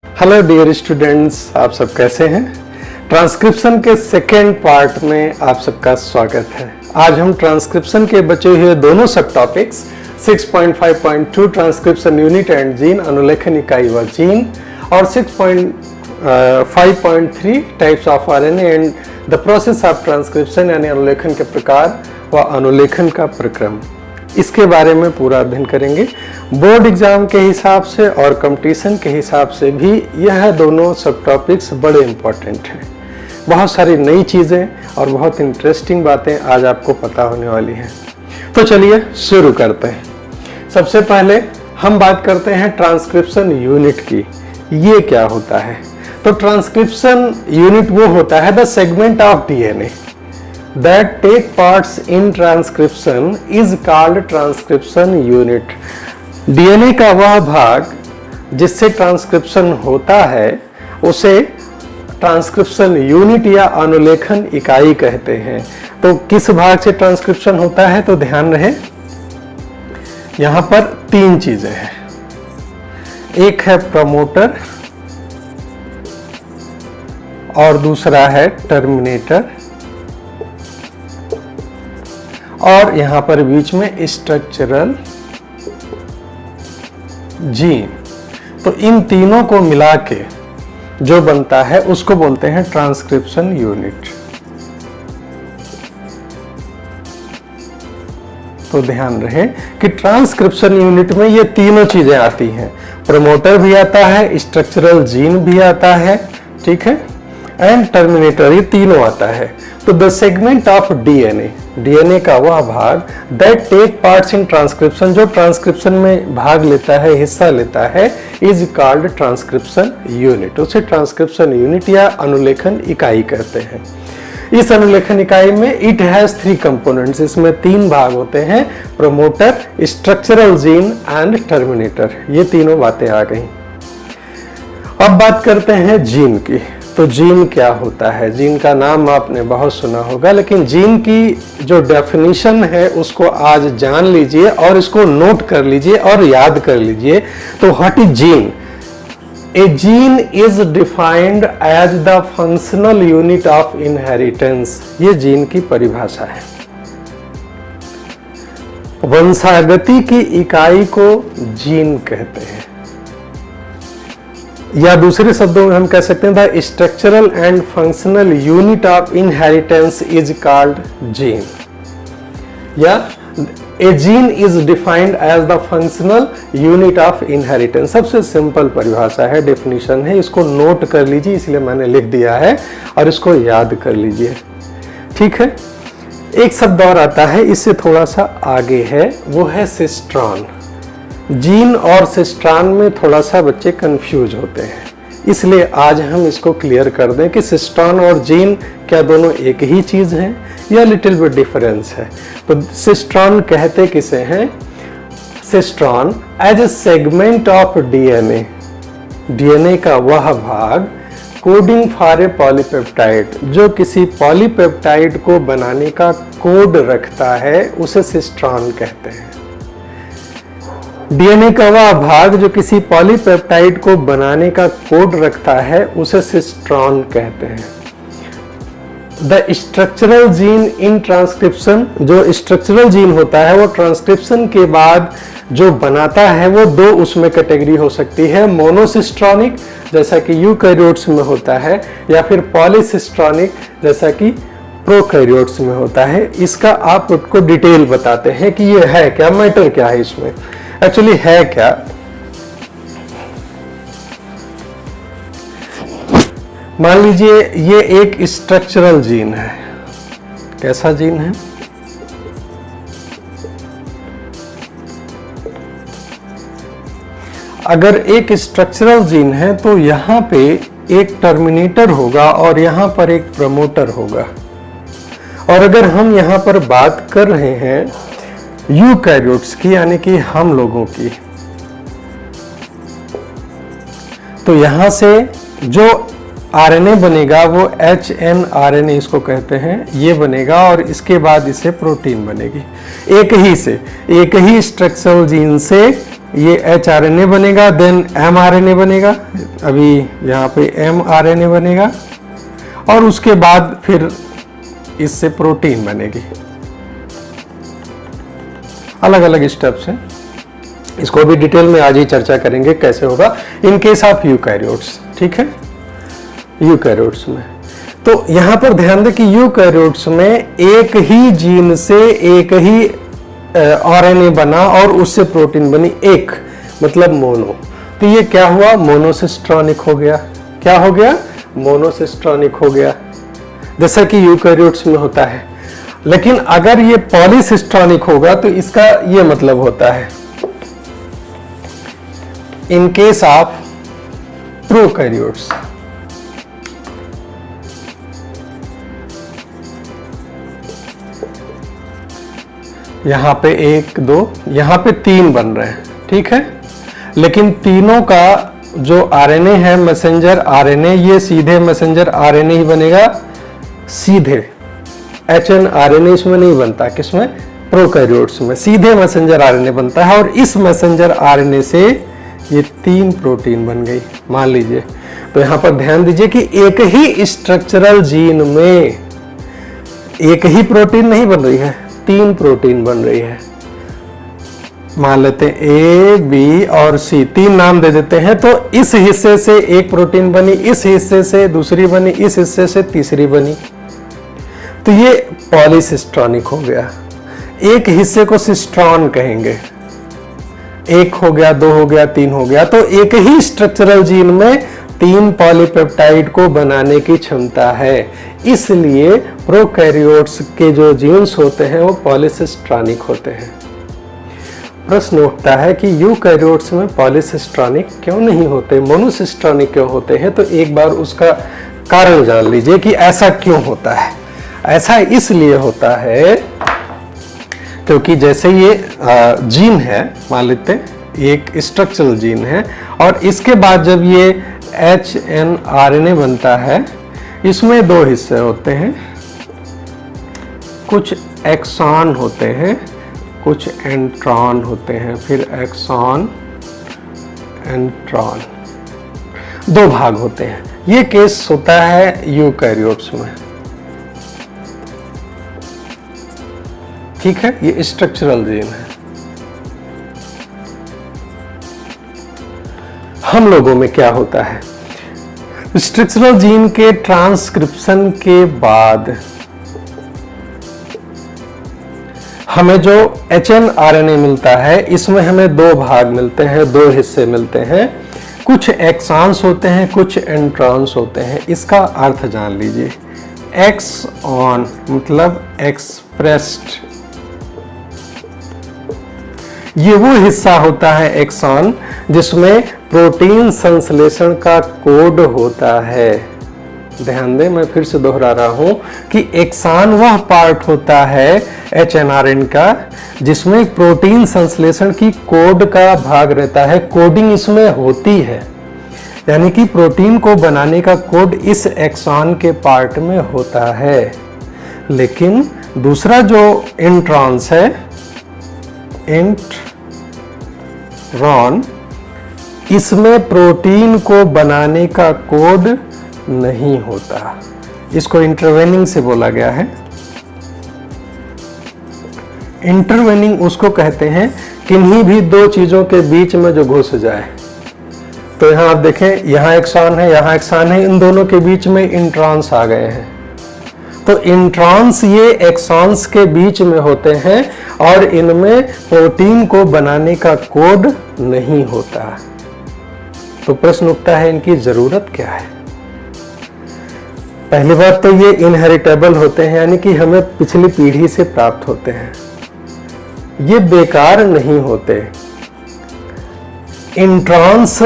Hello dear students, आप सब कैसे हैं। ट्रांसक्रिप्शन के सेकेंड पार्ट में आप सबका स्वागत है। आज हम ट्रांसक्रिप्शन के बचे हुए दोनों सब topics 6.5.2 transcription unit and gene, अनुलेखन इकाई व जीन, और 6.5.3 types of RNA and the process of transcription, यानी अनुलेखन के प्रकार व अनुलेखन का प्रक्रम, इसके बारे में पूरा अध्ययन करेंगे। बोर्ड एग्जाम के हिसाब से और कंपटीशन के हिसाब से भी यह दोनों सब टॉपिक्स बड़े इंपॉर्टेंट हैं। बहुत सारी नई चीज़ें और बहुत इंटरेस्टिंग बातें आज आपको पता होने वाली हैं। तो चलिए शुरू करते हैं। सबसे पहले हम बात करते हैं ट्रांसक्रिप्शन यूनिट की। ये क्या होता है? तो ट्रांसक्रिप्शन यूनिट वो होता है the segment of DNA that take parts in transcription is called transcription unit। DNA का वह भाग जिससे ट्रांसक्रिप्शन होता है उसे ट्रांसक्रिप्शन यूनिट या अनुलेखन इकाई कहते हैं। तो किस भाग से ट्रांसक्रिप्शन होता है? तो ध्यान रहे, यहां पर तीन चीजें हैं। एक है प्रमोटर और दूसरा है टर्मिनेटर, और यहां पर बीच में स्ट्रक्चरल जीन। तो इन तीनों को मिला के जो बनता है उसको बोलते हैं ट्रांसक्रिप्शन यूनिट। तो ध्यान रहे कि ट्रांसक्रिप्शन यूनिट में ये तीनों चीजें आती हैं। प्रमोटर भी आता है, स्ट्रक्चरल जीन भी आता है, ठीक है, एंड टर्मिनेटर, ये तीनों आता है। तो the segment of DNA, DNA का वह भाग that take parts in transcription, जो ट्रांसक्रिप्शन में भाग लेता है, हिस्सा लेता है, इज कॉल्ड ट्रांसक्रिप्शन यूनिट। उसे ट्रांसक्रिप्शन यूनिट या अनुलेखन इकाई कहते हैं। इस अनुलेखन इकाई में इट हैज थ्री कंपोनेंट्स, इसमें तीन भाग होते हैं, promoter, structural gene and terminator. ये तीनों बातें आ गई। अब बात करते हैं जीन की। तो जीन क्या होता है? जीन का नाम आपने बहुत सुना होगा, लेकिन जीन की जो डेफिनेशन है उसको आज जान लीजिए और इसको नोट कर लीजिए और याद कर लीजिए। तो what is gene? A gene is defined as the functional unit of inheritance. ये जीन की परिभाषा है। वंशागति की इकाई को जीन कहते हैं, या दूसरे शब्दों में हम कह सकते हैं the structural and functional unit of inheritance is called gene, या a gene is defined as the functional unit of inheritance. सबसे सिंपल परिभाषा है, डेफिनेशन है, इसको नोट कर लीजिए, इसलिए मैंने लिख दिया है, और इसको याद कर लीजिए, ठीक है। एक शब्द और आता है, इससे थोड़ा सा आगे है, वो है सिस्ट्रॉन। जीन और सिस्ट्रॉन में थोड़ा सा बच्चे कंफ्यूज होते हैं, इसलिए आज हम इसको क्लियर कर दें कि सिस्ट्रॉन और जीन क्या दोनों एक ही चीज हैं या लिटिल बिट डिफरेंस है। तो सिस्ट्रॉन कहते किसे हैं? Cistron as a segment of DNA, DNA का वह भाग कोडिंग फॉर ए पॉलीपेप्टाइड, जो किसी पॉलीपेप्टाइड को बनाने का कोड रखता है, उसे सिस्ट्रॉन कहते हैं। डीएनए का वह भाग जो किसी पॉलीपेप्टाइड को बनाने का कोड रखता है, उसे सिस्ट्रॉन कहते हैं। The structural gene in transcription, जो स्ट्रक्चरल जीन होता है वो ट्रांसक्रिप्शन के बाद जो बनाता है वो दो उसमें कैटेगरी हो सकती है, मोनोसिस्ट्रॉनिक जैसा कि यूकैरियोट्स में होता है, या फिर पॉलीसिस्ट्रॉनिक जैसा कि प्रोकैरियोट्स में होता है। इसका आप उसको डिटेल बताते हैं कि ये है क्या, मैटर क्या है इसमें, एक्चुअली है क्या। मान लीजिए ये एक स्ट्रक्चरल जीन है। कैसा जीन है? अगर एक स्ट्रक्चरल जीन है तो यहां पे एक टर्मिनेटर होगा और यहां पर एक प्रमोटर होगा। और अगर हम यहां पर बात कर रहे हैं यूकैरियोट्स की, यानी कि हम लोगों की, तो यहां से जो आरएनए बनेगा वो HNRNA इसको कहते हैं, ये बनेगा और इसके बाद इससे प्रोटीन बनेगी। एक ही स्ट्रक्चरल जीन से ये hRNA बनेगा, देन mRNA बनेगा, अभी यहाँ पे mRNA बनेगा, और उसके बाद फिर इससे प्रोटीन बनेगी। अलग अलग स्टेप्स हैं, इसको भी डिटेल में आज ही चर्चा करेंगे कैसे होगा इन केस ऑफ यूकैरियोट्स। ठीक है, यूकैरियोट्स में तो यहां पर ध्यान दें कि यूकैरियोट्स में एक ही जीन से एक ही आरएनए बना और उससे प्रोटीन बनी, एक मतलब मोनो। तो ये क्या हुआ, मोनोसिस्ट्रॉनिक हो गया। क्या हो गया, मोनोसिस्ट्रॉनिक हो गया, जैसा कि यूकैरियोट्स में होता है। लेकिन अगर ये पॉलीसिस्ट्रॉनिक होगा तो इसका ये मतलब होता है इन केस ऑफ प्रोकैरियोट्स। यहां पे 1 2, यहां पे 3 बन रहे हैं। ठीक है, लेकिन तीनों का जो आरएनए है मैसेंजर आरएनए, ये सीधे मैसेंजर आरएनए ही बनेगा, सीधे एचएनआरएनए इसमें नहीं बनता। किसमें, प्रोकैरियोट्स में सीधे मैसेंजर आरएनए बनता है, और इस मैसेंजर आरएनए से ये 3 प्रोटीन बन गई मान लीजिए। तो यहां पर ध्यान दीजिए कि एक ही स्ट्रक्चरल जीन में एक ही प्रोटीन नहीं बन रही है, 3 प्रोटीन बन रही है। मान लेते हैं ए बी और सी, 3 नाम दे देते हैं। तो इस हिस्से से एक प्रोटीन बनी, इस हिस्से से दूसरी बनी, इस हिस्से से तीसरी बनी, तो ये पॉलीसिस्ट्रॉनिक हो गया। एक हिस्से को सिस्ट्रॉन कहेंगे, 1 हो गया, 2 हो गया, 3 हो गया। तो एक ही स्ट्रक्चरल जीन में 3 पॉलीपेप्टाइड को बनाने की क्षमता है, इसलिए प्रोकैरियोट्स के जो जीन्स होते हैं वो पॉलीसिस्ट्रॉनिक होते हैं। प्रश्न उठता है कि यूकैरियोट्स में पॉलीसिस्ट्रॉनिक क्यों नहीं होते, मोनोसिस्ट्रॉनिक क्यों होते हैं? तो एक बार उसका कारण जान लीजिए कि ऐसा क्यों होता है। ऐसा इसलिए होता है क्योंकि जैसे ये जीन है, मान लेते हैं एक स्ट्रक्चरल जीन है, और इसके बाद जब ये एचएनआरएनए बनता है, इसमें 2 हिस्से होते हैं, कुछ एक्सॉन होते हैं, कुछ एंट्रॉन होते हैं, फिर एक्सॉन एंट्रॉन, 2 भाग होते हैं। ये केस होता है यूकैरियोट्स में। ठीक है, ये स्ट्रक्चरल जीन है। हम लोगों में क्या होता है, स्ट्रक्चरल जीन के ट्रांसक्रिप्शन के बाद हमें जो एचएनआरएनए मिलता है, इसमें हमें 2 भाग मिलते हैं, 2 हिस्से मिलते हैं। कुछ एक्सॉन्स होते हैं, कुछ एंट्रॉन्स होते हैं। इसका अर्थ जान लीजिए, एक्सॉन मतलब एक्सप्रेस्ड, ये वो हिस्सा होता है एक्सॉन जिसमें प्रोटीन संश्लेषण का कोड होता है। ध्यान दें, मैं फिर से दोहरा रहा हूं कि एक्सॉन वह पार्ट होता है एचएनआरएनए का जिसमें प्रोटीन संश्लेषण की कोड का भाग रहता है, कोडिंग इसमें होती है, यानी कि प्रोटीन को बनाने का कोड इस एक्सॉन के पार्ट में होता है। लेकिन दूसरा जो इंट्रॉन्स है, इंट्रॉन, इसमें प्रोटीन को बनाने का कोड नहीं होता। इसको इंटरवेनिंग से बोला गया है। इंटरवेनिंग उसको कहते हैं किन्हीं भी 2 चीजों के बीच में जो घुस जाए। तो यहां आप देखें, यहां एक्सॉन है, यहां एक्सॉन है, इन दोनों के बीच में इंट्रॉन्स आ गए हैं। तो इंट्रॉन्स ये एक्सॉन्स के बीच में होते हैं और इनमें प्रोटीन को बनाने का कोड नहीं होता। तो प्रश्न उठता है, इनकी जरूरत क्या है? पहली बात तो ये इनहेरिटेबल होते हैं, यानी कि हमें पिछली पीढ़ी से प्राप्त होते हैं। ये बेकार नहीं होते। इंट्रॉन्स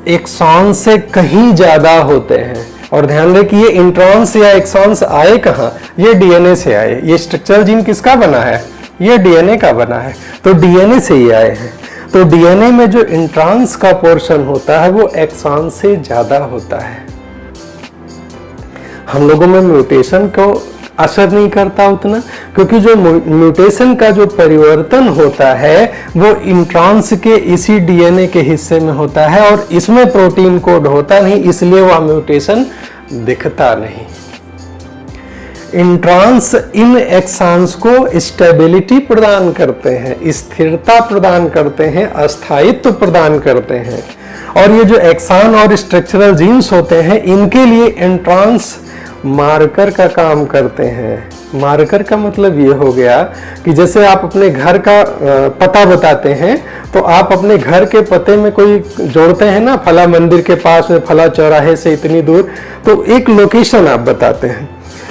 एक्सॉन से कहीं ज्यादा होते हैं। और ध्यान दें कि ये इंट्रॉन्स या एक्सॉन्स आए कहां? ये डीएनए से आए। ये स्ट्रक्चरल जीन किसका बना है? ये डीएनए का बना है। तो डीएनए से ही आए हैं। तो डीएनए में जो इंट्रॉन्स का पोर्शन होता है वो एक्सॉन से ज्यादा होता है। हम लोगों में म्यूटेशन को असर नहीं करता उतना, क्योंकि जो म्यूटेशन का जो परिवर्तन होता है वो इंट्रॉन्स के इसी डीएनए के हिस्से में होता है और इसमें प्रोटीन कोड होता नहीं, इसलिए वह म्यूटेशन दिखता नहीं। इंट्रॉन्स इन एक्सॉन्स को स्टेबिलिटी प्रदान करते हैं, स्थिरता प्रदान करते हैं, अस्थायित्व प्रदान करते हैं। और ये जो एक्सॉन और स्ट्रक्चरल जीन्स होते हैं, इनके लिए इंट्रॉन्स मार्कर का काम करते हैं। मार्कर का मतलब ये हो गया कि जैसे आप अपने घर का पता बताते हैं, तो आप अपने घर के पते में कोई जोड़ते हैं ना, फला मंदिर के पास में, फला चौराहे से इतनी दूर, तो एक लोकेशन आप बताते हैं।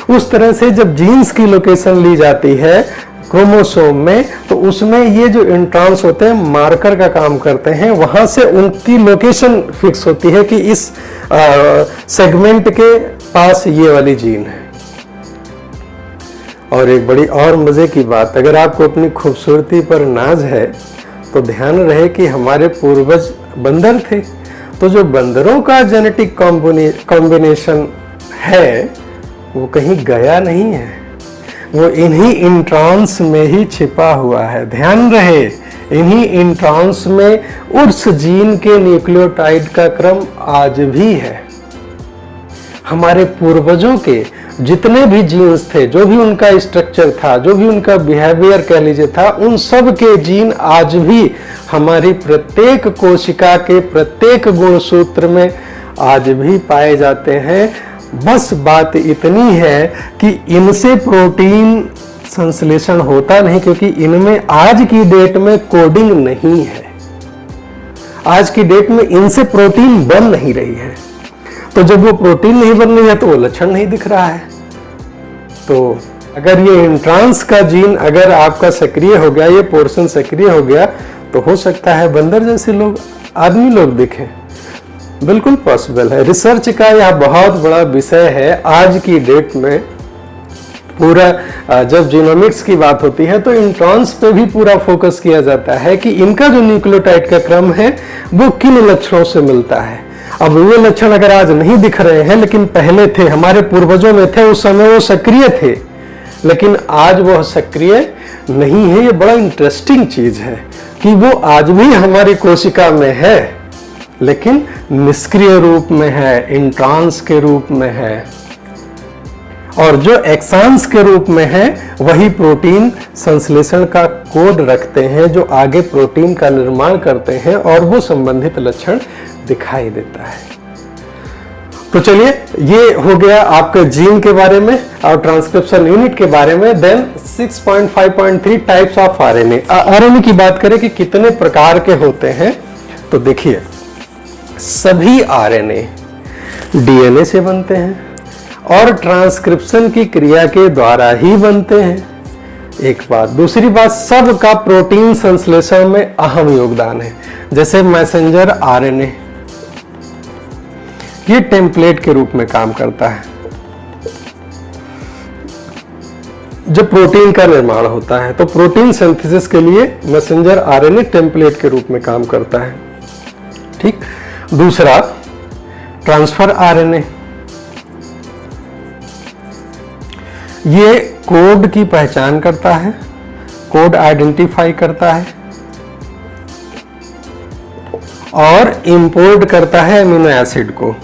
उस तरह से जब जीन्स की लोकेशन ली जाती है क्रोमोसोम में, तो उसमें ये जो इंट्रॉन्स होते हैं मार्कर का काम करते हैं, वहां से उनकी लोकेशन फिक्स होती है कि इस सेगमेंट के पास ये वाली जीन है। और एक बड़ी और मजे की बात, अगर आपको अपनी खूबसूरती पर नाज है तो ध्यान रहे कि हमारे पूर्वज बंदर थे, तो जो बंदरों का जेनेटिक कॉम्बिनेशन है वो कहीं गया नहीं है, वो इन्हीं इंट्रॉन्स में ही छिपा हुआ है। ध्यान रहे, इन्हीं इंट्रॉन्स में उस जीन के न्यूक्लियोटाइड का क्रम आज भी है। हमारे पूर्वजों के जितने भी जीन्स थे, जो भी उनका स्ट्रक्चर था, जो भी उनका बिहेवियर कह लीजिए था, उन सब के जीन आज भी हमारी प्रत्येक कोशिका के प्रत्येक गुणसूत्र में आज भी पाए जाते हैं। बस बात इतनी है कि इनसे प्रोटीन संश्लेषण होता नहीं, क्योंकि इनमें आज की डेट में कोडिंग नहीं है। आज की डेट में इनसे प्रोटीन बन नहीं रही है, तो जब वो प्रोटीन नहीं बन रही है तो वो लक्षण नहीं दिख रहा है। तो अगर ये इंट्रांस का जीन अगर आपका सक्रिय हो गया, ये पोर्शन सक्रिय हो गया, तो हो सकता है बंदर जैसे लोग, आदमी लोग दिखें। बिल्कुल पॉसिबल है। रिसर्च का यह बहुत बड़ा विषय है आज की डेट में। पूरा जब जीनोमिक्स की बात होती है तो इंट्रॉन्स पे भी पूरा फोकस किया जाता है कि इनका जो न्यूक्लियोटाइड का क्रम है वो किन लक्षणों से मिलता है। अब ये लक्षण अगर आज नहीं दिख रहे हैं, लेकिन पहले थे, हमारे पूर्वजों में थे, उस समय वो सक्रिय थे, लेकिन आज वो सक्रिय नहीं है। ये बड़ा इंटरेस्टिंग चीज है कि वो आज भी हमारी कोशिका में है, लेकिन निष्क्रिय रूप में है, इंट्रॉन्स के रूप में है। और जो एक्सॉन्स के रूप में है वही प्रोटीन संश्लेषण का कोड रखते हैं, जो आगे प्रोटीन का निर्माण करते हैं और वो संबंधित लक्षण दिखाई देता है। तो चलिए, ये हो गया आपके जीन के बारे में और ट्रांसक्रिप्शन यूनिट के बारे में। Then 6.5.3 types of RNA. RNA की बात करें कि कितने प्रकार के होते हैं, तो देखिए सभी आरएनए डीएनए से बनते हैं और ट्रांसक्रिप्शन की क्रिया के द्वारा ही बनते हैं, एक बात। दूसरी बात, सबका प्रोटीन संश्लेषण में अहम योगदान है। जैसे मैसेंजर आरएनए, ये टेम्पलेट के रूप में काम करता है। जब प्रोटीन का निर्माण होता है तो प्रोटीन सिंथेसिस के लिए मैसेंजर आरएनए टेम्पलेट के रूप में काम करता है, ठीक। दूसरा, ट्रांसफर आरएनए, ये कोड की पहचान करता है, कोड आइडेंटिफाई करता है और इंपोर्ट करता है अमीनो एसिड को,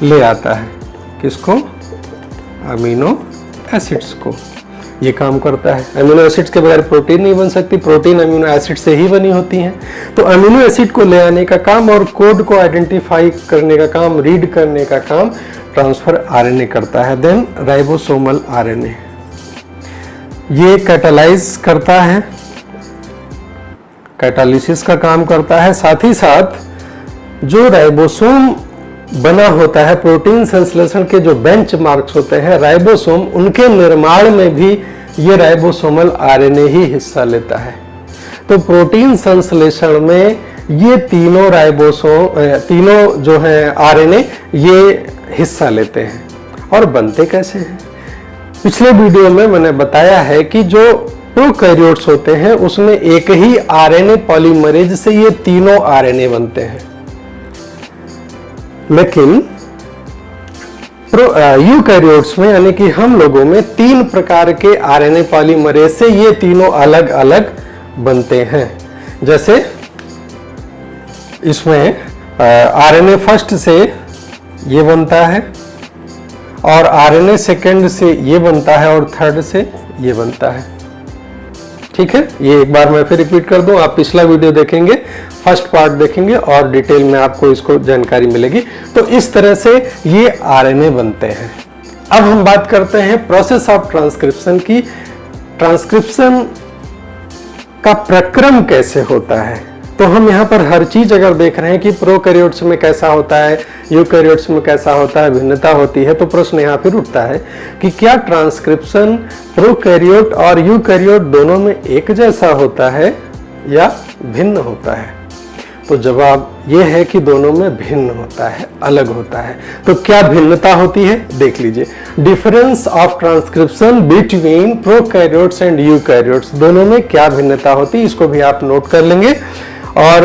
ले आता है किसको, अमीनो एसिड्स को। ये काम करता है। अमीनो एसिड्स के बगैर प्रोटीन नहीं बन सकती, प्रोटीन अमीनो एसिड से ही बनी होती हैं। तो अमीनो एसिड को ले आने का काम और कोड को आइडेंटिफाई करने का काम, रीड करने का काम ट्रांसफर आरएनए करता है। देन राइबोसोमल आरएनए, ये कैटालाइज करता है, कैटालिसिस का काम करता है। साथ ही साथ जो राइबोसोम बना होता है, प्रोटीन संश्लेषण के जो बेंचमार्क्स होते हैं राइबोसोम, उनके निर्माण में भी ये राइबोसोमल आरएनए ही हिस्सा लेता है। तो प्रोटीन संश्लेषण में ये तीनों राइबोसोम, तीनों जो है आरएनए, ये हिस्सा लेते हैं। और बनते कैसे हैं? पिछले वीडियो में मैंने बताया है कि जो प्रोकैरियोट्स होते हैं उसमें एक ही आरएनए पॉलीमरेज से ये तीनों आरएनए बनते हैं। लेकिन यूकैरियोट्स में यानी कि हम लोगों में 3 प्रकार के आरएनए पॉलीमरेज से ये तीनों अलग अलग बनते हैं। जैसे इसमें आरएनए फर्स्ट से ये बनता है और आरएनए सेकंड से ये बनता है और थर्ड से ये बनता है। ठीक है, ये एक बार मैं फिर रिपीट कर दूं, आप पिछला वीडियो देखेंगे, फर्स्ट पार्ट देखेंगे और डिटेल में आपको इसको जानकारी मिलेगी। तो इस तरह से ये आरएनए बनते हैं। अब हम बात करते हैं प्रोसेस ऑफ ट्रांसक्रिप्शन की। ट्रांसक्रिप्शन का प्रक्रम कैसे होता है? तो हम यहाँ पर हर चीज अगर देख रहे हैं कि प्रोकैरियोट्स में कैसा होता है, यूकैरियोट्स में कैसा होता है, भिन्नता होती है, तो प्रश्न यहाँ फिर उठता है कि क्या ट्रांसक्रिप्शन प्रोकैरियोट और यूकैरियोट दोनों में एक जैसा होता है या भिन्न होता है? तो जवाब ये है कि दोनों में भिन्न होता है, अलग होता है। तो क्या भिन्नता होती है, देख लीजिए। Difference of transcription between prokaryotes and eukaryotes, दोनों में क्या भिन्नता होती है, इसको भी आप नोट कर लेंगे। और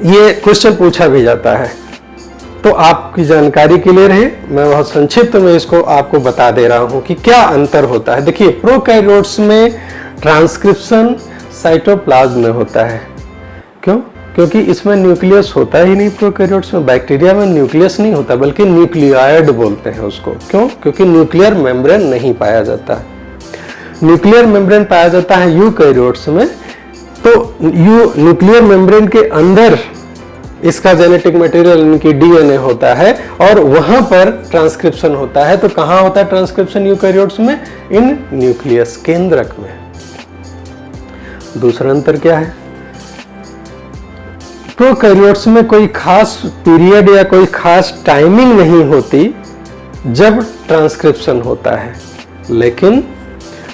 ये क्वेश्चन पूछा भी जाता है, तो आपकी जानकारी के लिए रहे, मैं बहुत संक्षिप्त में इसको आपको बता दे रहा हूं कि क्या अंतर होता है। देखिए, प्रोकैरियोट्स में ट्रांसक्रिप्शन साइटोप्लाज्म में होता है। क्यों? क्योंकि इसमें न्यूक्लियस होता ही नहीं। प्रोकैरियोट्स में, बैक्टीरिया में न्यूक्लियस नहीं होता, बल्कि न्यूक्लियाइड बोलते हैं उसको। क्यों? क्योंकि न्यूक्लियर मेम्ब्रेन नहीं पाया जाता। न्यूक्लियर मेम्ब्रेन पाया जाता है यूकैरियोट्स में। तो न्यूक्लियर मेम्ब्रेन के अंदर इसका जेनेटिक मटेरियल, इनकी डीएनए होता है और वहां पर ट्रांसक्रिप्शन होता है। तो कहां होता है ट्रांसक्रिप्शन यूकैरियोट्स में? इन न्यूक्लियस, केंद्रक में। दूसरा अंतर क्या है? प्रोकैरियोट्स में कोई खास पीरियड या कोई खास टाइमिंग नहीं होती जब ट्रांसक्रिप्शन होता है, लेकिन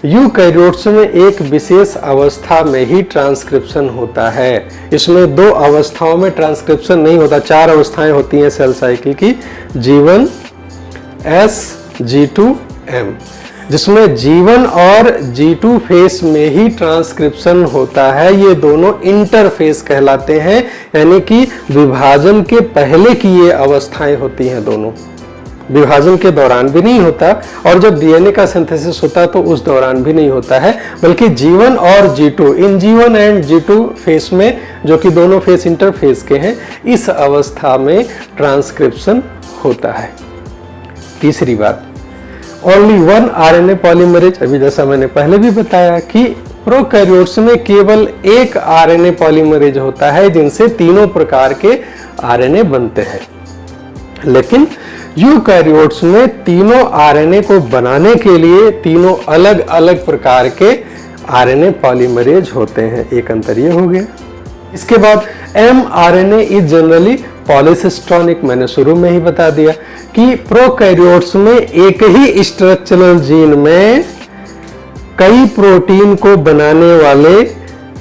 यूकैरियोट्स में एक विशेष अवस्था में ही ट्रांसक्रिप्शन होता है। इसमें 2 अवस्थाओं में ट्रांसक्रिप्शन नहीं होता, 4 अवस्थाएं होती हैं सेल साइकिल की, G1, S, G2, M, जिसमें G1 और G2 फेस में ही ट्रांसक्रिप्शन होता है। ये दोनों इंटरफेस कहलाते हैं, यानी कि विभाजन के पहले की ये अवस्थाएं होती हैं। दोनों विभाजन के दौरान भी नहीं होता और जब डीएनए का सिंथेसिस होता है तो उस दौरान भी नहीं होता है, बल्कि G1 और G2, in G1 and G2 face में, जो कि दोनों फेस इंटरफेस के हैं, इस अवस्था में ट्रांसक्रिप्शन होता है। तीसरी बात, ओनली 1 आरएनए पॉलीमरेज। अभी जैसा मैंने पहले भी बताया कि प्रोकैरियोट्स में केवल एक आरएनए पॉलीमरेज होता है जिनसे तीनों प्रकार के आरएनए बनते हैं, लेकिन यूकैरियोट्स में तीनों आरएनए को बनाने के लिए तीनों अलग अलग प्रकार के आरएनए पॉलीमरेज होते हैं। एक अंतर ये हो गया। इसके बाद mRNA इज जनरली पॉलीसिस्ट्रॉनिक। मैंने शुरू में ही बता दिया कि प्रोकैरियोट्स में एक ही स्ट्रक्चरल जीन में कई प्रोटीन को बनाने वाले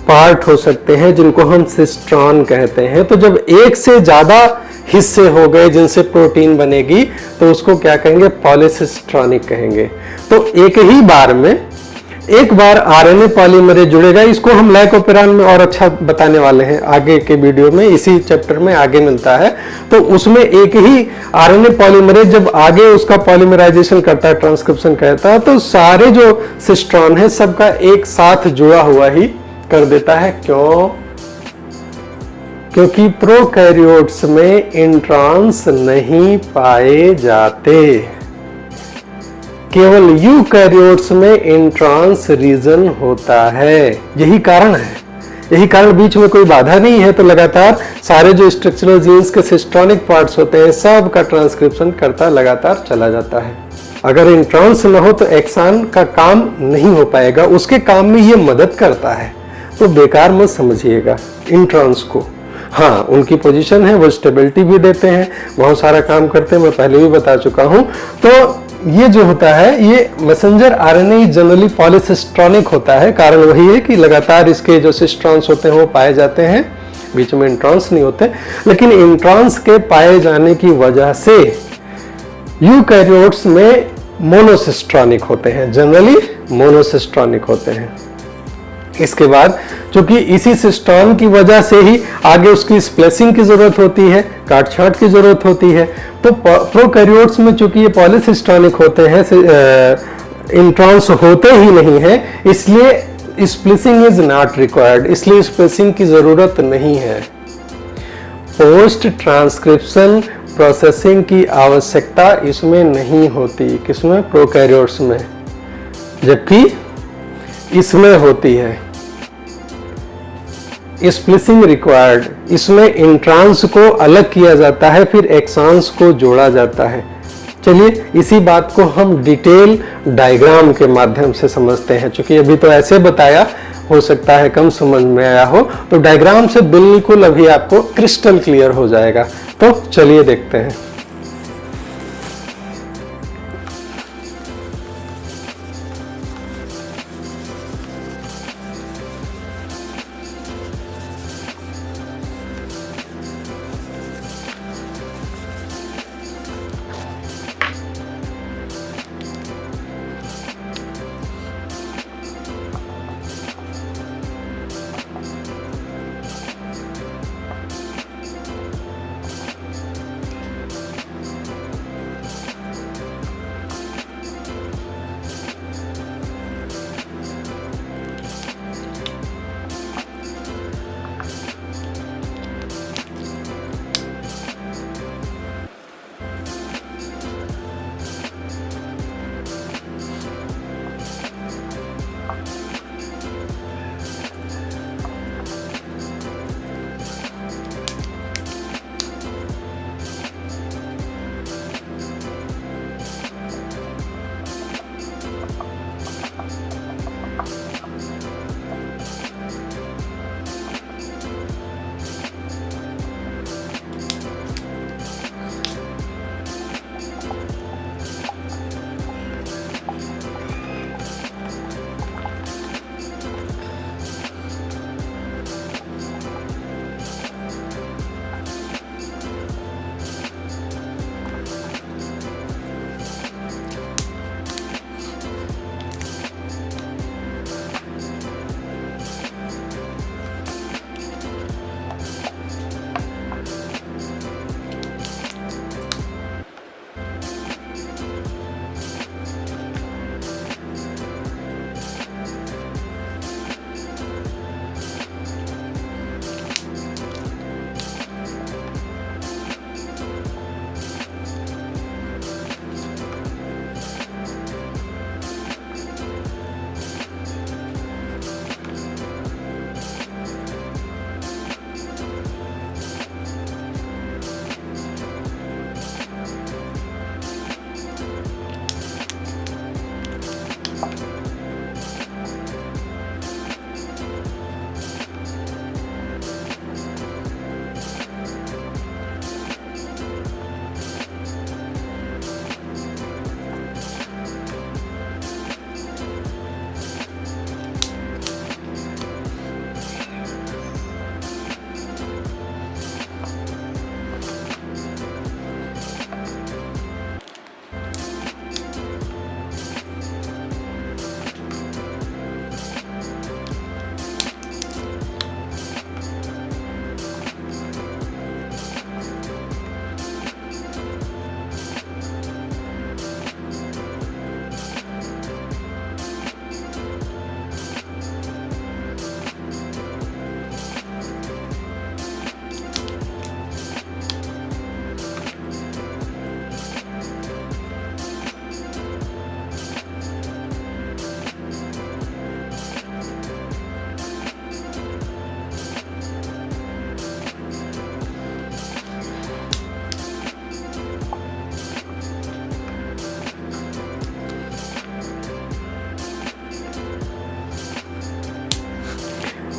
पार्ट हो सकते हैं जिनको हम सिस्ट्रॉन कहते हैं। तो जब एक से ज्यादा हिस्से हो गए जिनसे प्रोटीन बनेगी तो उसको क्या कहेंगे? पॉलीसिस्ट्रॉनिक कहेंगे। तो एक ही बार में एक बार आरएनए पॉलीमरेज जुड़ेगा। इसको हम लाइकोपेरान में और अच्छा बताने वाले हैं आगे के वीडियो में, इसी चैप्टर में आगे मिलता है। तो उसमें एक ही आरएनए पॉलीमरेज जब आगे उसका पॉलीमराइजेशन करता है, ट्रांसक्रिप्शन करता है, तो सारे जो सिस्ट्रॉन है सबका एक साथ जुड़ा हुआ ही कर देता है। क्यों? क्योंकि प्रोकैरियोट्स में इंट्रॉन्स नहीं पाए जाते, केवल यूकैरियोट्स में इंट्रॉन्स रीजन होता है। यही कारण है, यही कारण बीच में कोई बाधा नहीं है, तो लगातार सारे जो स्ट्रक्चरल जीन्स के सिस्ट्रॉनिक पार्ट्स होते हैं सब का ट्रांसक्रिप्शन करता लगातार चला जाता है। अगर इंट्रॉन्स न हो तो एक्सान का काम नहीं हो पाएगा, उसके काम में ये मदद करता है। तो बेकार मत समझिएगा इंट्रॉन्स को। हाँ, उनकी पोजीशन है, वो स्टेबिलिटी भी देते हैं, बहुत सारा काम करते हैं, मैं पहले भी बता चुका हूं। तो ये जो होता है, ये मैसेंजर आरएनए जनरली पॉलीसिस्ट्रॉनिक होता है। कारण वही है कि लगातार इसके जो सिस्ट्रॉन्स होते हैं वो पाए जाते हैं, बीच में इंट्रॉन्स नहीं होते। लेकिन इंट्रॉन्स के पाए जाने की वजह से यूकैरियोट्स में मोनोसिस्ट्रॉनिक होते हैं, जनरली मोनोसिस्ट्रॉनिक होते हैं। इसके बाद चूंकि इसी सिस्टोन की वजह से ही आगे उसकी स्प्लेसिंग की जरूरत होती है, काट छांट की जरूरत होती है। तो प्रोकैरियोट्स में चूंकि ये पॉलीसिस्टोनिक होते हैं, इंट्रॉन्स होते ही नहीं है, इसलिए स्प्लिसिंग इज नॉट रिक्वायर्ड, इसलिए स्प्लिसिंग की जरूरत नहीं है। पोस्ट ट्रांसक्रिप्शन प्रोसेसिंग की आवश्यकता इसमें नहीं होती, किसमें? प्रोकैरियोट्स में, जबकि इसमें होती है स्प्लिसिंग रिक्वायर्ड। इसमें इंट्रांस को अलग किया जाता है, फिर एक्सॉन्स को जोड़ा जाता है। चलिए इसी बात को हम डिटेल डायग्राम के माध्यम से समझते हैं। चूंकि अभी तो ऐसे बताया, हो सकता है कम समझ में आया हो, तो डायग्राम से बिल्कुल अभी आपको क्रिस्टल क्लियर हो जाएगा। तो चलिए देखते हैं।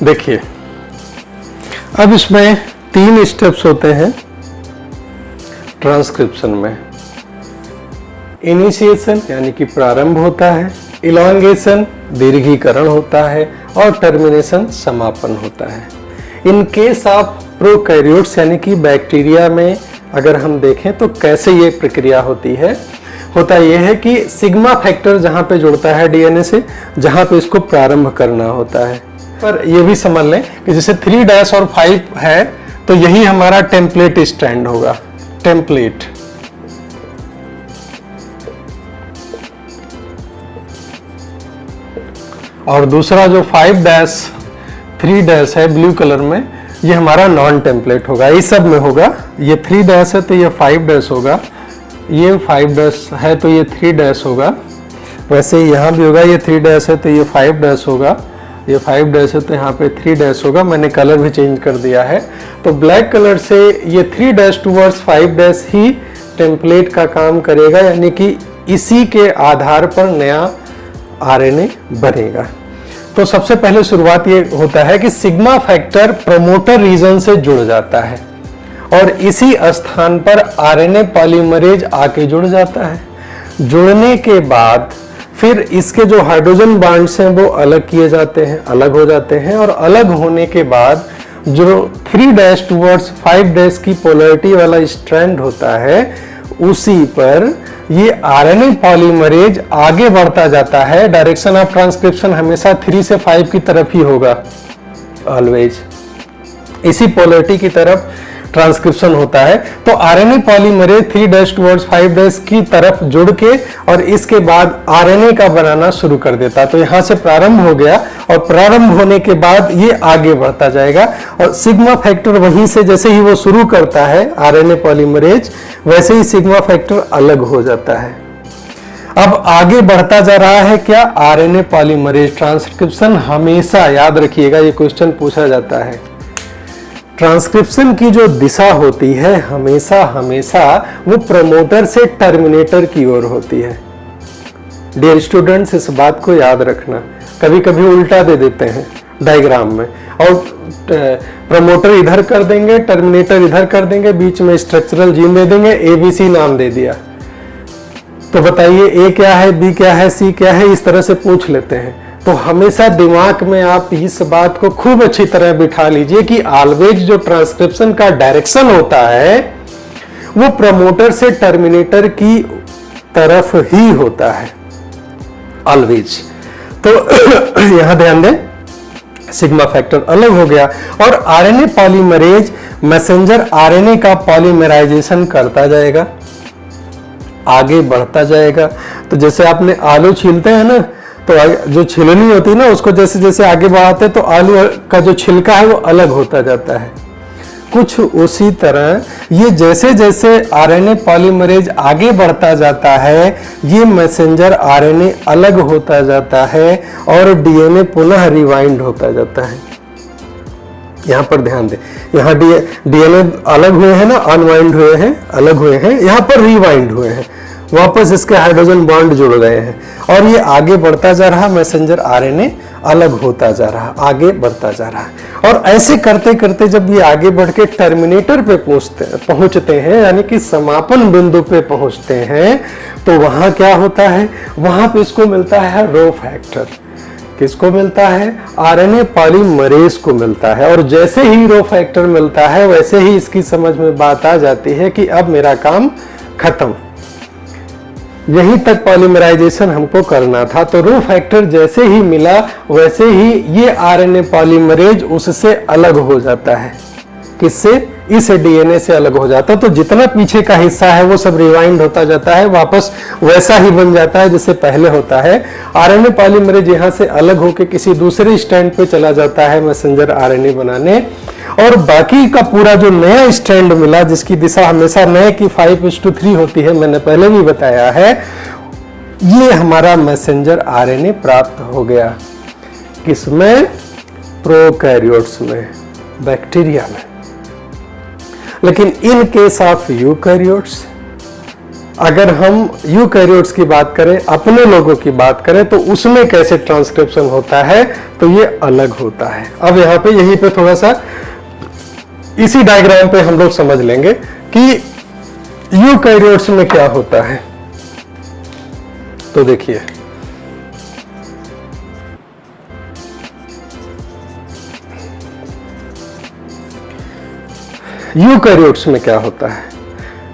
देखिए अब इसमें 3 स्टेप्स होते हैं ट्रांसक्रिप्शन में। इनिशिएशन यानी कि प्रारंभ होता है, इलॉन्गेशन दीर्घीकरण होता है और टर्मिनेशन समापन होता है। इन केस ऑफ प्रोकैरियोट्स यानी कि बैक्टीरिया में अगर हम देखें तो कैसे ये प्रक्रिया होती है, होता यह है कि सिग्मा फैक्टर जहां पे जुड़ता है डीएनए से, जहां पे इसको प्रारंभ करना होता है, पर ये भी समझ लें कि जैसे 3' और 5 है तो यही हमारा टेम्पलेट स्ट्रैंड होगा, टेम्पलेट। और दूसरा जो 5' 3' है ब्लू कलर में, ये हमारा नॉन टेम्पलेट होगा। इस सब में होगा, ये 3' है तो ये 5' होगा, ये 5' है तो ये 3' होगा, वैसे यहाँ भी होगा, ये 3' है तो ये 5' होगा, ये 5' है तो यहाँ पे 3' होगा। मैंने कलर भी चेंज कर दिया है। तो ब्लैक कलर से ये 3' टूवर्ड्स 5' ही टेम्पलेट का काम करेगा, यानी कि इसी के आधार पर नया आरएनए बनेगा। तो सबसे पहले शुरुआत ये होता है कि सिग्मा फैक्टर प्रमोटर रीजन से जुड़ जाता है और इसी स्थान पर आरएनए पॉलीमरेज आके जुड़ जाता है। जुड़ने के बाद फिर इसके जो हाइड्रोजन बॉन्ड्स हैं वो अलग किए जाते हैं, अलग हो जाते हैं, और अलग होने के बाद जो 3' टूवर्ड्स 5' की पोलैरिटी वाला स्ट्रैंड होता है, उसी पर ये आरएनए पॉलीमरेज आगे बढ़ता जाता है। डायरेक्शन ऑफ ट्रांसक्रिप्शन हमेशा 3 से 5 की तरफ ही होगा, ऑलवेज इसी पोलैरिटी की तरफ ट्रांसक्रिप्शन होता है। तो आरएनए पॉलीमरेज 3' टूवर्ड्स 5' की तरफ जुड़ के और इसके बाद आरएनए का बनाना शुरू कर देता है। तो यहां से प्रारंभ हो गया और प्रारंभ होने के बाद ये आगे बढ़ता जाएगा और सिग्मा फैक्टर वहीं से जैसे ही वो शुरू करता है आरएनए पॉलीमरेज, वैसे ही सिग्मा फैक्टर अलग हो जाता है। अब आगे बढ़ता जा रहा है क्या, आरएनए पॉलीमरेज ट्रांसक्रिप्शन। हमेशा याद रखिएगा, ये क्वेश्चन पूछा जाता है, ट्रांसक्रिप्शन की जो दिशा होती है हमेशा हमेशा वो प्रमोटर से टर्मिनेटर की ओर होती है। डियर स्टूडेंट्स, इस बात को याद रखना। कभी कभी उल्टा दे देते हैं डायग्राम में, और प्रमोटर इधर कर देंगे, टर्मिनेटर इधर कर देंगे, बीच में स्ट्रक्चरल जीन दे देंगे, ABC नाम दे दिया। तो बताइए A क्या है, B क्या है, C क्या है, इस तरह से पूछ लेते हैं। तो हमेशा दिमाग में आप इस बात को खूब अच्छी तरह बिठा लीजिए कि ऑलवेज जो ट्रांसक्रिप्शन का डायरेक्शन होता है वो प्रमोटर से टर्मिनेटर की तरफ ही होता है, ऑलवेज। तो यहां ध्यान दें, सिग्मा फैक्टर अलग हो गया और आरएनए पॉलीमरेज मैसेंजर आरएनए का पॉलीमराइजेशन करता जाएगा, आगे बढ़ता जाएगा। तो जैसे आपने आलू छीलते हैं ना, तो जो छिलनी होती है ना, उसको जैसे जैसे आगे बढ़ाते हैं तो आलू का जो छिलका है वो अलग होता जाता है। कुछ उसी तरह ये जैसे जैसे आरएनए पॉलीमरेज आगे बढ़ता जाता है, ये मैसेंजर आरएनए अलग होता जाता है और डीएनए पुनः रिवाइंड होता जाता है। यहाँ पर ध्यान दें, यहाँ डीएनए अलग हुए हैं ना, अनवाइंड हुए हैं, अलग हुए हैं, यहाँ पर रिवाइंड हुए हैं, वापस इसके हाइड्रोजन बॉन्ड जुड़ गए हैं और ये आगे बढ़ता जा रहा, मैसेंजर आरएनए अलग होता जा रहा, आगे बढ़ता जा रहा है। और ऐसे करते करते जब ये आगे बढ़ के टर्मिनेटर पे पहुंचते हैं, यानी कि समापन बिंदु पे पहुंचते हैं, तो वहां क्या होता है, वहां पे इसको मिलता है रो फैक्टर। किसको मिलता है, आरएनए पॉलीमरेज को मिलता है। और जैसे ही रो फैक्टर मिलता है वैसे ही इसकी समझ में बात आ जाती है कि अब मेरा काम खत्म, यहीं तक पॉलीमराइजेशन हमको करना था। तो रो फैक्टर जैसे ही मिला वैसे ही ये आरएनए पॉलीमरेज उससे अलग हो जाता है। किससे, इस डीएनए से अलग हो जाता है। तो जितना पीछे का हिस्सा है वो सब रिवाइंड होता जाता है, वापस वैसा ही बन जाता है जैसे पहले होता है। आरएनए पॉलीमरेज यहाँ से अलग होकर किसी दूसरे स्टैंड पे चला जाता है मैसेंजर आरएनए बनाने, और बाकी का पूरा जो नया स्ट्रैंड मिला, जिसकी दिशा हमेशा नए की 5:3 होती है, मैंने पहले भी बताया है, ये हमारा मैसेंजर आरएनए प्राप्त हो गया। किसमें, प्रोकैरियोट्स में, बैक्टीरिया में। लेकिन इन केस ऑफ यूकैरियोट्स, अगर हम यूकैरियोट्स की बात करें, अपने लोगों की बात करें, तो उसमें कैसे ट्रांसक्रिप्शन होता है, तो ये अलग होता है। अब यहाँ पे यहीं पे थोड़ा सा इसी डायग्राम पे हम लोग समझ लेंगे कि यूकैरियोट्स में क्या होता है। तो देखिए, यूकैरियोट्स में क्या होता है,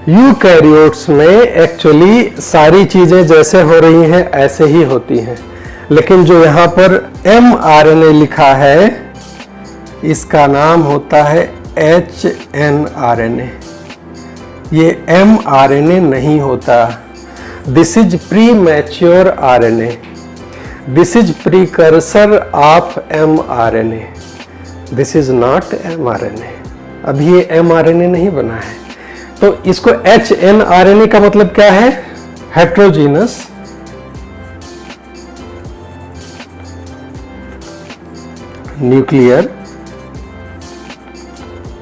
यूकैरियोट्स में एक्चुअली सारी चीजें जैसे हो रही हैं ऐसे ही होती हैं, लेकिन जो यहाँ पर mRNA लिखा है इसका नाम होता है hnRNA। ये mRNA नहीं होता। This is pre mature RNA, this is precursor of mRNA, this is not mRNA। अभी ये mRNA नहीं बना है। तो इसको hnRNA का मतलब क्या है? हेट्रोजीनस न्यूक्लियर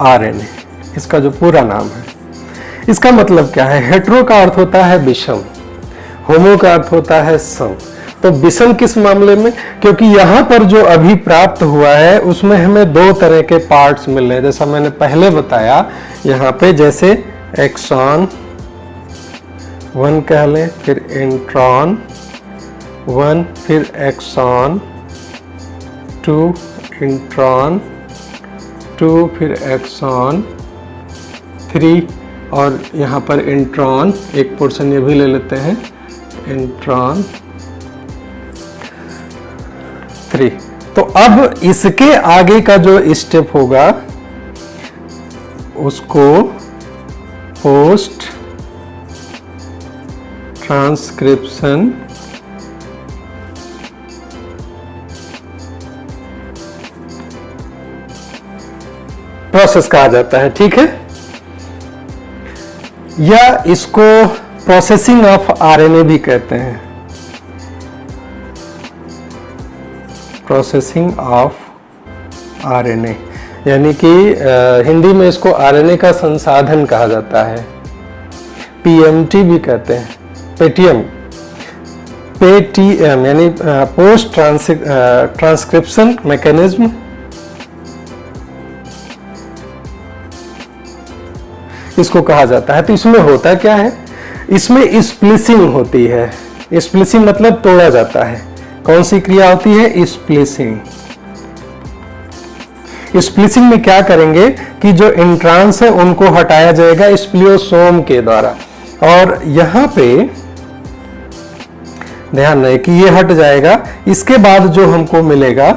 RNA, इसका जो पूरा नाम है। इसका मतलब क्या है? हेट्रो का अर्थ होता है विषम, होमो का अर्थ होता है सम। तो विषम किस मामले में? क्योंकि यहां पर जो अभी प्राप्त हुआ है उसमें हमें दो तरह के पार्ट्स मिल रहे हैं, जैसा मैंने पहले बताया। यहाँ पे जैसे एक्सॉन 1 कह लें, फिर इंट्रॉन 1, फिर एक्सॉन 2, इंट्रॉन 2, फिर एक्सॉन 3, और यहाँ पर इंट्रॉन एक पोर्शन ये भी ले लेते हैं, इंट्रॉन 3। तो अब इसके आगे का जो स्टेप होगा उसको पोस्ट ट्रांसक्रिप्शन प्रोसेस कहा जाता है, ठीक है, या इसको प्रोसेसिंग ऑफ आरएनए भी कहते हैं, प्रोसेसिंग ऑफ आरएनए, यानी कि हिंदी में इसको आरएनए का संसाधन कहा जाता है, पीएमटी भी कहते हैं, पेटीएम यानी पोस्ट ट्रांसक्रिप्शन मैकेनिज्म। इसको कहा जाता है। तो इसमें होता क्या है? इसमें स्प्लिसिंग होती है। स्प्लिसिंग मतलब तोड़ा जाता है। कौन सी क्रिया होती है? स्प्लिसिंग। स्प्लिसिंग में क्या करेंगे कि जो इंट्रांस है उनको हटाया जाएगा स्प्लियोसोम के द्वारा, और यहां पे ध्यान रहे कि ये हट जाएगा। इसके बाद जो हमको मिलेगा,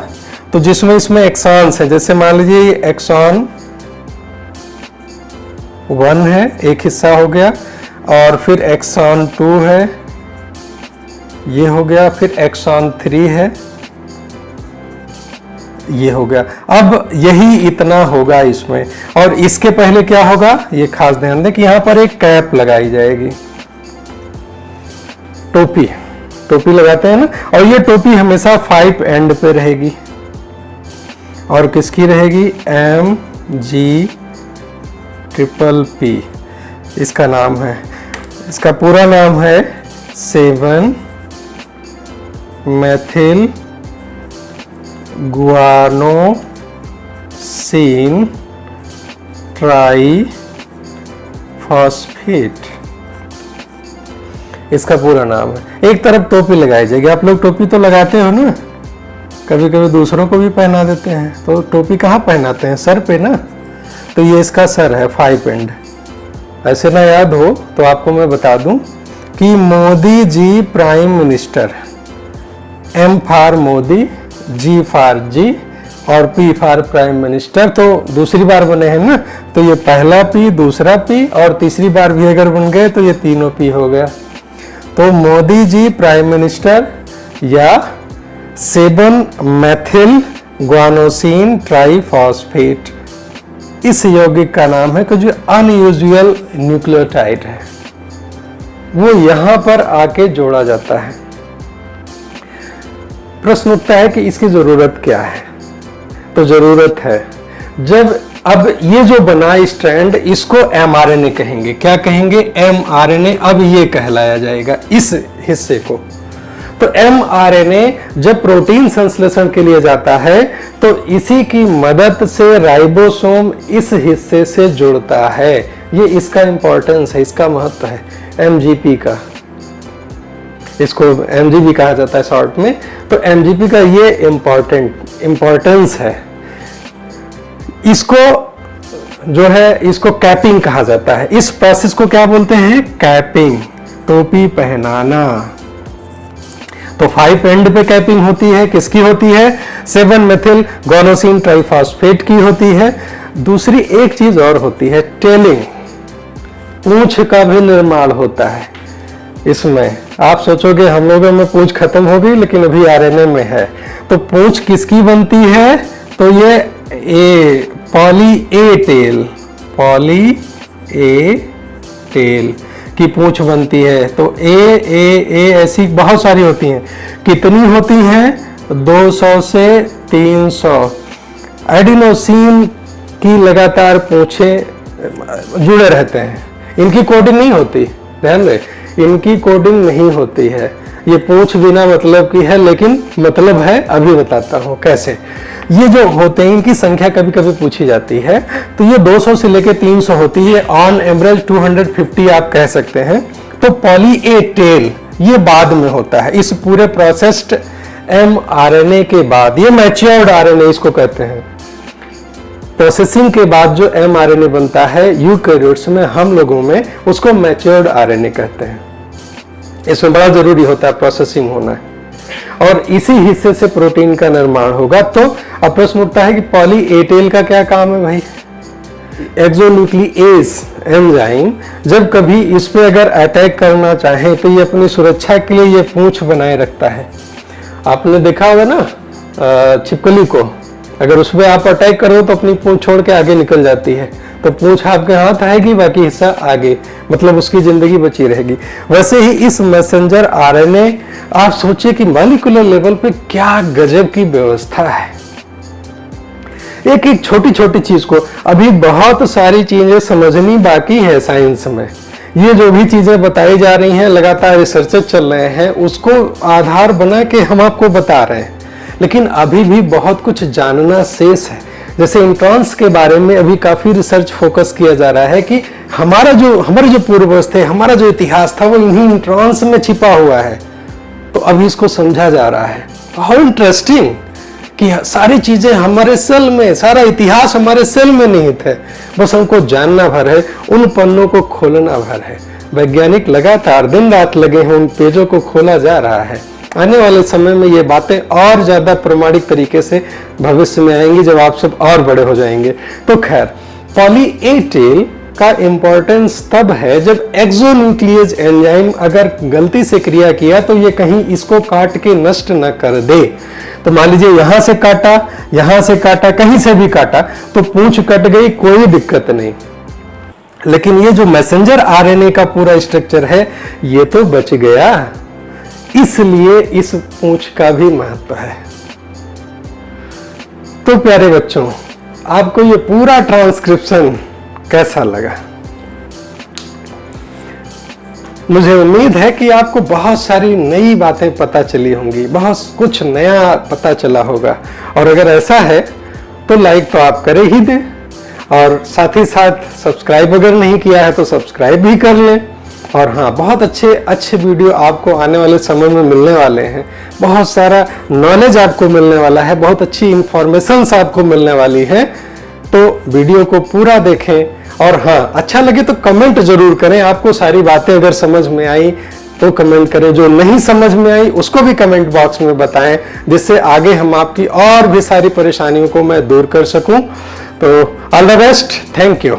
तो जिसमें इसमें एक्सॉन्स है, जैसे मान लीजिए एक्सॉन 1 है, एक हिस्सा हो गया, और फिर एक्सॉन 2 है, ये हो गया, फिर एक्सॉन 3 है, ये हो गया। अब यही इतना होगा इसमें, और इसके पहले क्या होगा ये खास ध्यान दें कि यहां पर एक कैप लगाई जाएगी, टोपी लगाते हैं ना, और ये टोपी हमेशा 5 एंड पे रहेगी, और किसकी रहेगी? MGPPP इसका नाम है। इसका पूरा नाम है 7 मेथिल गुआनोसिन ट्राईफॉस्फेट, इसका पूरा नाम है। एक तरफ टोपी लगाई जाएगी। आप लोग टोपी तो लगाते हो ना, कभी कभी दूसरों को भी पहना देते हैं, तो टोपी कहाँ पहनाते हैं? सर पे ना। तो ये इसका सर है 5 एंड। ऐसे ना याद हो तो आपको मैं बता दूं कि Modi ji prime minister, M for Modi, G for ji, और P फॉर प्राइम मिनिस्टर, तो दूसरी बार बने हैं ना, तो ये पहला P, दूसरा P, और तीसरी बार भी अगर बन गए तो ये तीनों P हो गया। तो मोदी जी प्राइम मिनिस्टर या 7 मेथिल गुआनोसिन ट्राईफॉस्फेट, इस यौगिक का नाम है कि जो अनयूजुअल न्यूक्लियोटाइड है वो यहां पर आके जोड़ा जाता है। प्रश्न उठता है कि इसकी जरूरत क्या है? तो जरूरत है जब अब ये जो बना स्ट्रैंड, इसको mRNA कहेंगे। क्या कहेंगे? mRNA। अब ये कहलाया जाएगा इस हिस्से को। तो mRNA जब प्रोटीन संश्लेषण के लिए जाता है तो इसी की मदद से राइबोसोम इस हिस्से से जुड़ता है। ये इसका इंपॉर्टेंस है, इसका महत्व है MGP का। इसको MGP कहा जाता है शॉर्ट में। तो MGP का ये इंपॉर्टेंस है। इसको जो है इसको कैपिंग कहा जाता है। इस प्रोसेस को क्या बोलते हैं? कैपिंग, टोपी पहनाना। तो 5 एंड पे कैपिंग होती है, किसकी होती है? 7 मेथिल गोनोसिन ट्राइफॉस्फेट की होती है। दूसरी एक चीज और होती है, टेलिंग, पूंछ का भी निर्माण होता है इसमें। आप सोचोगे हम लोगों में पूंछ खत्म हो गई, लेकिन अभी आरएनए में है। तो पूंछ किसकी बनती है? तो ये पॉली ए टेल की पूंछ बनती है। तो ए ऐसी बहुत सारी होती हैं। कितनी होती हैं? 200 से 300। एडिनोसिन की लगातार पूंछें जुड़े रहते हैं, इनकी कोडिंग नहीं होती, ध्यान रहे, इनकी कोडिंग नहीं होती है। ये पूंछ बिना मतलब की है, लेकिन मतलब है, अभी बताता हूं कैसे। ये जो होते हैं इनकी संख्या कभी कभी पूछी जाती है, तो ये 200 से लेकर 300 होती है, ऑन एवरेज 250 आप कह सकते हैं। तो पॉली ए टेल ये बाद में होता है, इस पूरे प्रोसेस्ड mRNA के बाद। ये मैच्योर्ड आरएनए इसको कहते हैं। प्रोसेसिंग के बाद जो mRNA बनता है यूकैरियोट्स में, हम लोगों में, उसको मैच्योर्ड आरएनए कहते हैं। इसमें बड़ा जरूरी होता है प्रोसेसिंग होना है, और इसी हिस्से से प्रोटीन का निर्माण होगा। तो अब प्रश्न उठता है कि पॉली ए टेल का क्या काम है भाई? एक्सोन्यूक्लिएज एंजाइम जब कभी इस पे अगर अटैक करना चाहे तो ये अपनी सुरक्षा के लिए ये पूंछ बनाए रखता है। आपने देखा होगा ना छिपकली को, अगर उस पर आप अटैक करो तो अपनी पूंछ छोड़ के आगे निकल जाती है। तो पूंछ आपके हाथ आएगी, बाकी हिस्सा आगे, मतलब उसकी जिंदगी बची रहेगी। वैसे ही इस मैसेंजर आरएनए, आप सोचिए कि मॉलिक्यूलर लेवल पे क्या गजब की व्यवस्था है। एक एक छोटी छोटी चीज को, अभी बहुत सारी चीजें समझनी बाकी है साइंस में। ये जो भी चीजें बताई जा रही हैं, लगातार रिसर्चेस चल रहे हैं, उसको आधार बना के हम आपको बता रहे हैं, लेकिन अभी भी बहुत कुछ जानना शेष है। जैसे इंट्रॉन्स के बारे में अभी काफी रिसर्च फोकस किया जा रहा है कि हमारे जो पूर्वज थे, हमारा जो इतिहास था, वो इन्हीं इंट्रॉन्स में छिपा हुआ है। तो अभी इसको समझा जा रहा है। हाउ इंटरेस्टिंग कि सारी चीजें हमारे सेल में, सारा इतिहास हमारे सेल में निहित है, बस हमको जानना भर है, उन पन्नों को खोलना भर है। वैज्ञानिक लगातार दिन रात लगे हैं, उन पेजों को खोला जा रहा है। आने वाले समय में ये बातें और ज्यादा प्रमाणिक तरीके से भविष्य में आएंगी, जब आप सब और बड़े हो जाएंगे। तो खैर, पॉली ए टेल का इंपॉर्टेंस तब है जब एक्सोन्यूक्लिएज एंजाइम अगर गलती से क्रिया किया तो ये कहीं इसको काट के नष्ट न कर दे। तो मान लीजिए यहां से काटा, कहीं से भी काटा, तो पूंछ कट गई, कोई दिक्कत नहीं। लेकिन ये जो मैसेंजर आरएनए का पूरा स्ट्रक्चर है, ये तो बच गया। इसलिए इस पूंछ का भी महत्व है। तो प्यारे बच्चों, आपको ये पूरा ट्रांसक्रिप्शन कैसा लगा? मुझे उम्मीद है कि आपको बहुत सारी नई बातें पता चली होंगी, बहुत कुछ नया पता चला होगा। और अगर ऐसा है तो लाइक तो आप करे ही दें, और साथ ही साथ सब्सक्राइब अगर नहीं किया है तो सब्सक्राइब भी कर लें। और हाँ, बहुत अच्छे वीडियो आपको आने वाले समय में मिलने वाले हैं। बहुत सारा नॉलेज आपको मिलने वाला है, बहुत अच्छी इंफॉर्मेशंस आपको मिलने वाली है। तो वीडियो को पूरा देखें, और हाँ, अच्छा लगे तो कमेंट जरूर करें। आपको सारी बातें अगर समझ में आई तो कमेंट करें, जो नहीं समझ में आई उसको भी कमेंट बॉक्स में बताएं, जिससे आगे हम आपकी और भी सारी परेशानियों को मैं दूर कर सकूं। तो all the best, thank you.